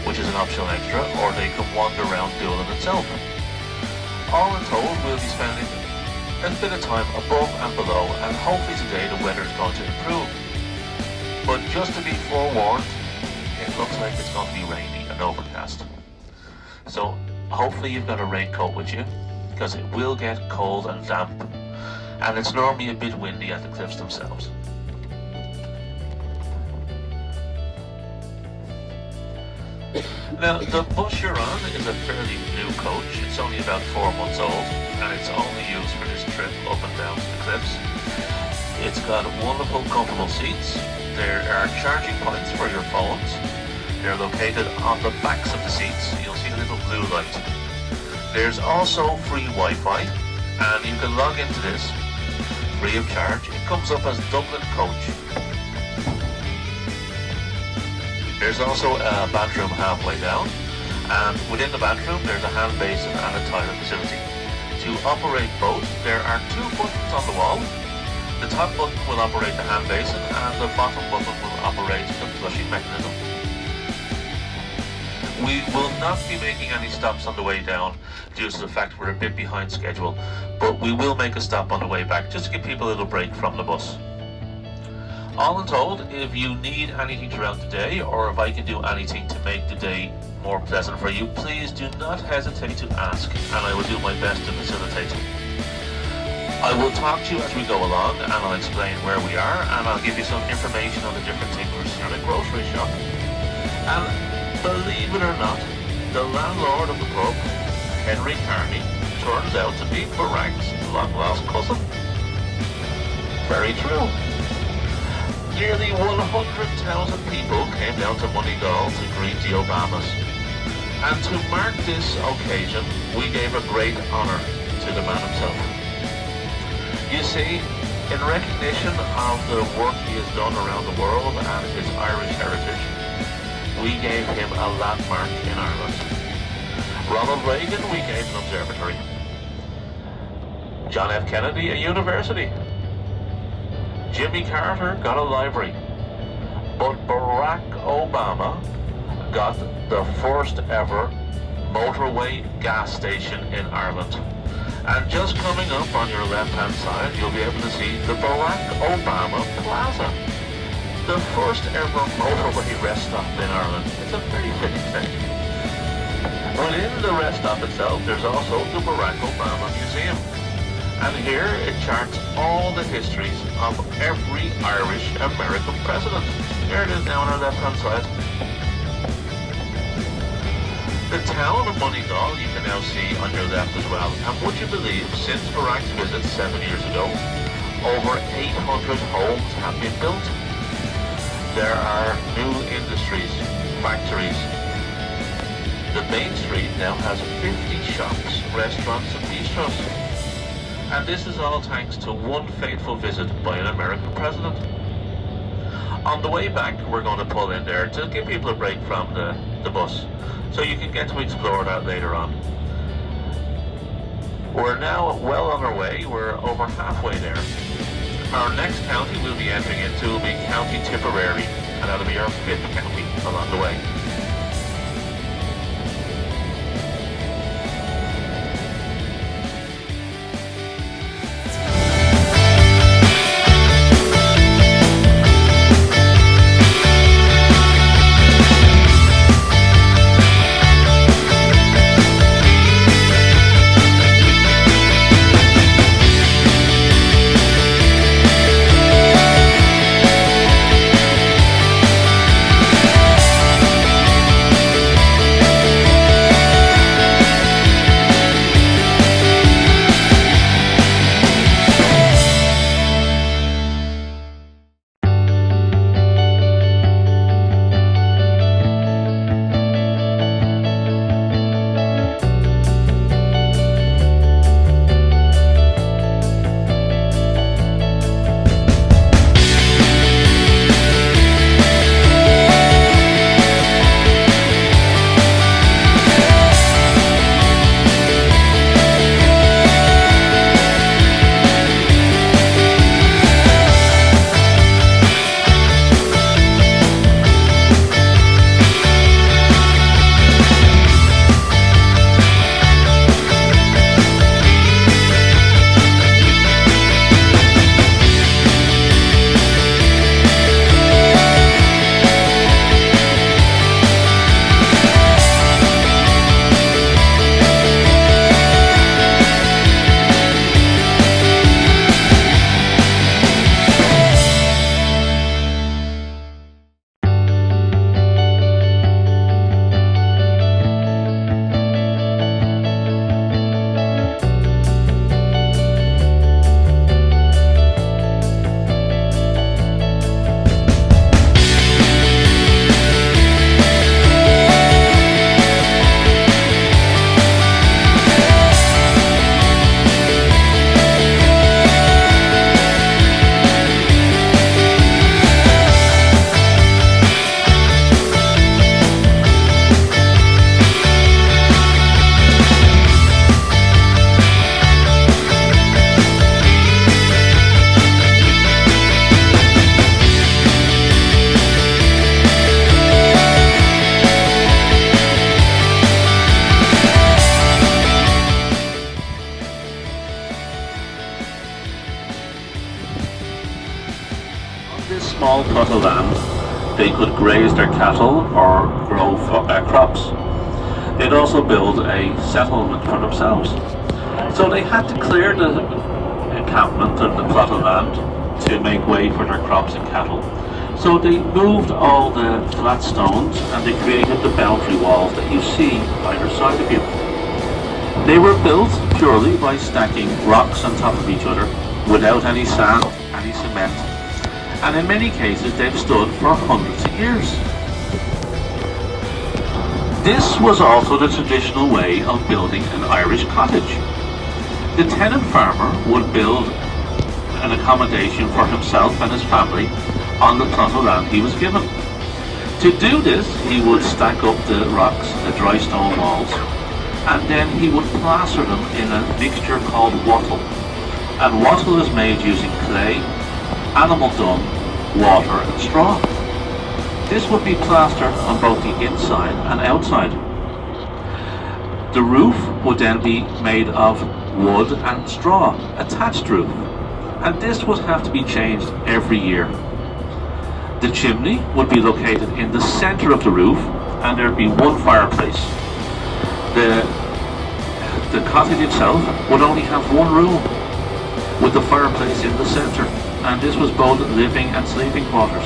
which is an optional extra, or they can wander around Doolin itself. All in told, we'll be spending a bit of time above and below, and hopefully today the weather is going to improve. But just to be forewarned, it looks like it's going to be rainy and overcast. So hopefully you've got a raincoat with you, because it will get cold and damp, and it's normally a bit windy at the cliffs themselves. Now, the bus you're on is a fairly new coach. It's only about 4 months old, and it's only used for this trip up and down the cliffs. It's got wonderful, comfortable seats. There are charging points for your phones. They're located on the backs of the seats. You'll see a little blue light. There's also free Wi-Fi, and you can log into this free of charge. It comes up as Dublin Coach. There's also a bathroom halfway down, and within the bathroom there's a hand basin and a toilet facility. To operate both, there are 2 buttons on the wall. The top button will operate the hand basin, and the bottom button will operate the flushing mechanism. We will not be making any stops on the way down due to the fact we're a bit behind schedule, but we will make a stop on the way back just to give people a little break from the bus. All in told, if you need anything throughout the day, or if I can do anything to make the day more pleasant for you, please do not hesitate to ask, and I will do my best to facilitate. I will talk to you as we go along, and I'll explain where we are, and I'll give you some information on the different things at a grocery shop. And believe it or not, the landlord of the pub, Henry Carney, turns out to be Barack's long-lost cousin. Very true. Nearly 100,000 people came down to Moneygall to greet the Obamas. And to mark this occasion, we gave a great honour to the man himself. You see, in recognition of the work he has done around the world and his Irish heritage, we gave him a landmark in Ireland. Ronald Reagan, we gave an observatory. John F. Kennedy, a university. Jimmy Carter got a library, but Barack Obama got the first ever motorway gas station in Ireland. And just coming up on your left-hand side, you'll be able to see the Barack Obama Plaza, the first ever motorway rest stop in Ireland. It's a very fitting thing. Within the rest stop itself, there's also the Barack Obama Museum. And here it charts all the histories of every Irish American president. There it is now on our left-hand side. The town of Moneygall you can now see on your left as well. And would you believe, since Barack's visit 7 years ago, over 800 homes have been built. There are new industries, factories. The main street now has 50 shops, restaurants and bistros. And this is all thanks to one fateful visit by an American president. On the way back, we're going to pull in there to give people a break from the bus, so you can get to explore that later on. We're now well on our way. We're over halfway there. Our next county we'll be entering into will be County Tipperary, and that'll be our 5th county along the way. small plot of land they could graze their cattle or grow crops. They'd also build a settlement for themselves. So they had to clear the encampment and the plot of land to make way for their crops and cattle. So they moved all the flat stones and they created the boundary walls that you see either side of you. They were built purely by stacking rocks on top of each other without any sand, any cement, and in many cases they've stood for hundreds of years. This was also the traditional way of building an Irish cottage. The tenant farmer would build an accommodation for himself and his family on the plot of land he was given. To do this, he would stack up the rocks, the dry stone walls, and then he would plaster them in a mixture called wattle. And wattle is made using clay, animal dung, water and straw. This would be plastered on both the inside and outside. The roof would then be made of wood and straw, attached roof, and this would have to be changed every year. The chimney would be located in the center of the roof and there'd be one fireplace. The cottage itself would only have one room with the fireplace in the center, and this was both living and sleeping quarters.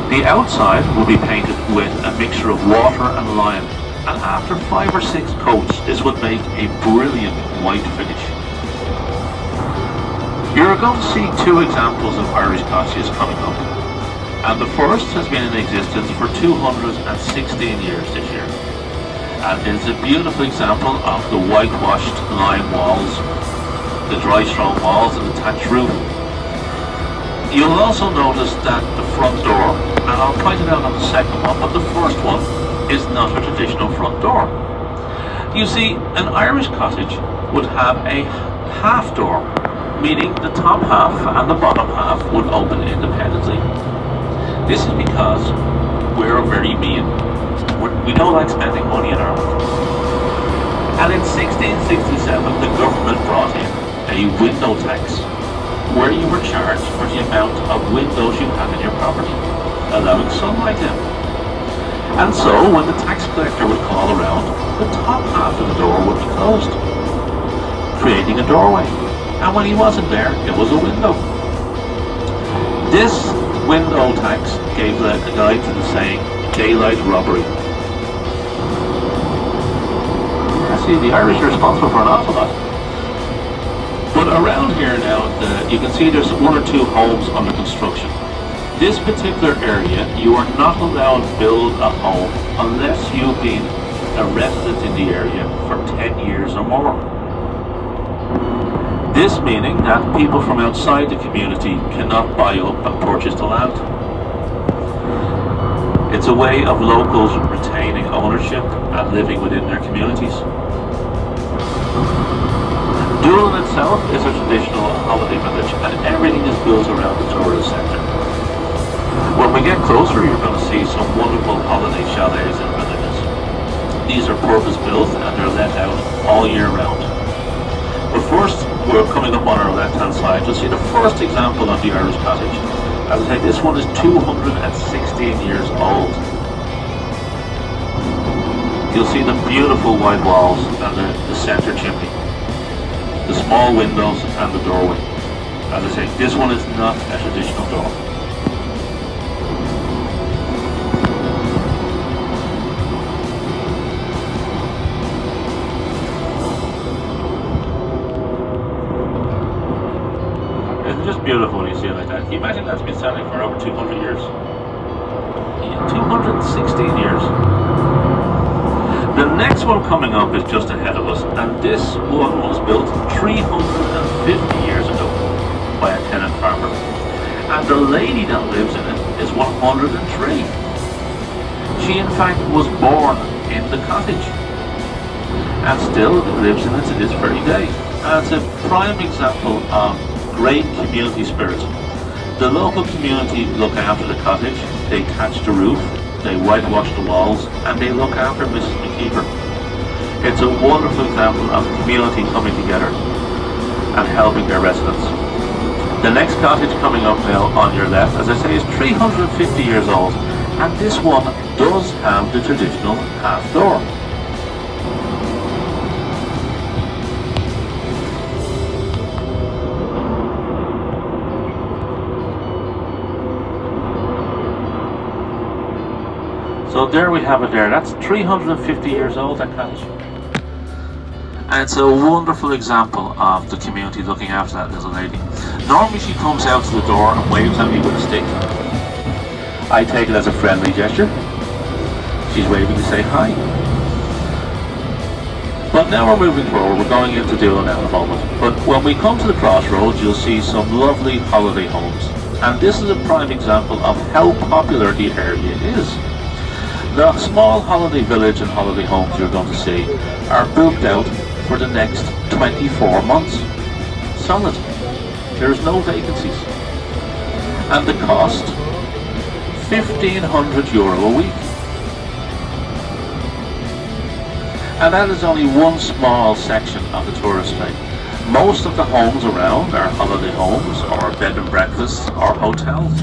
The outside would be painted with a mixture of water and lime, and after 5 or 6 coats this would make a brilliant white finish. You're going to see 2 examples of Irish cottages coming up, and the first has been in existence for 216 years this year, and is a beautiful example of the whitewashed lime walls, the dry stone walls and the thatched roof. You'll also notice that the front door, and I'll point it out on the second one, but the first one is not a traditional front door. You see, an Irish cottage would have a half door, meaning the top half and the bottom half would open independently. This is because we're very mean. We don't like spending money in Ireland. And in 1667 the government brought in a window tax, where you were charged for the amount of windows you had in your property, allowing sunlight in. And so when the tax collector would call around, the top half of the door would be closed, creating a doorway. And when he wasn't there, it was a window. This window tax gave a guide to the saying, daylight robbery. See, the Irish are responsible for an awful lot. But around here now, you can see there's 1 or 2 homes under construction. This particular area, you are not allowed to build a home unless you've been a resident in the area for 10 years or more. This meaning that people from outside the community cannot buy up and purchase the land. It's a way of locals retaining ownership and living within their communities. Doolin itself is a traditional holiday village, and everything is built around the tourist centre. When we get closer, you're going to see some wonderful holiday chalets and villages. These are purpose-built and they're let out all year round. But first, we're coming up on our left-hand side. You'll see the first example of the Irish cottage. As I say, this one is 216 years old. You'll see the beautiful white walls and the centre chimney, the small windows and the doorway. As I say, this one is not a traditional door. It's just beautiful when you see it like that. Can you imagine that's been selling for over 200 years? 216 years. The next one coming up is just ahead of us, and this one was built 350 years ago by a tenant farmer. And the lady that lives in it is 103. She in fact was born in the cottage and still lives in it to this very day. And it's a prime example of great community spirit. The local community look after the cottage, they thatch the roof, they whitewash the walls, and they look after Mrs. McKeever. It's a wonderful example of community coming together and helping their residents. The next cottage coming up now on your left, as I say, is 350 years old, and this one does have the traditional half door. So there we have it there. That's 350 years old, that cottage. And it's a wonderful example of the community looking after that little lady. Normally she comes out to the door and waves at me with a stick. I take it as a friendly gesture. She's waving to say hi. But now we're moving forward. We're going into Doon now in a moment. But when we come to the crossroads, you'll see some lovely holiday homes. And this is a prime example of how popular the area is. The small holiday village and holiday homes you're going to see are booked out for the next 24 months. Solid. There's no vacancies. And the cost, €1,500 a week. And that is only one small section of the tourist trade. Most of the homes around are holiday homes or bed and breakfasts or hotels.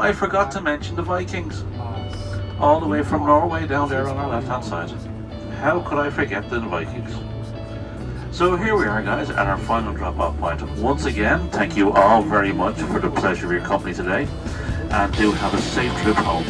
I forgot to mention the Vikings. All the way from Norway down there on our left hand side. How could I forget the Vikings? So here we are, guys, at our final drop off point. Once again, thank you all very much for the pleasure of your company today, and do have a safe trip home.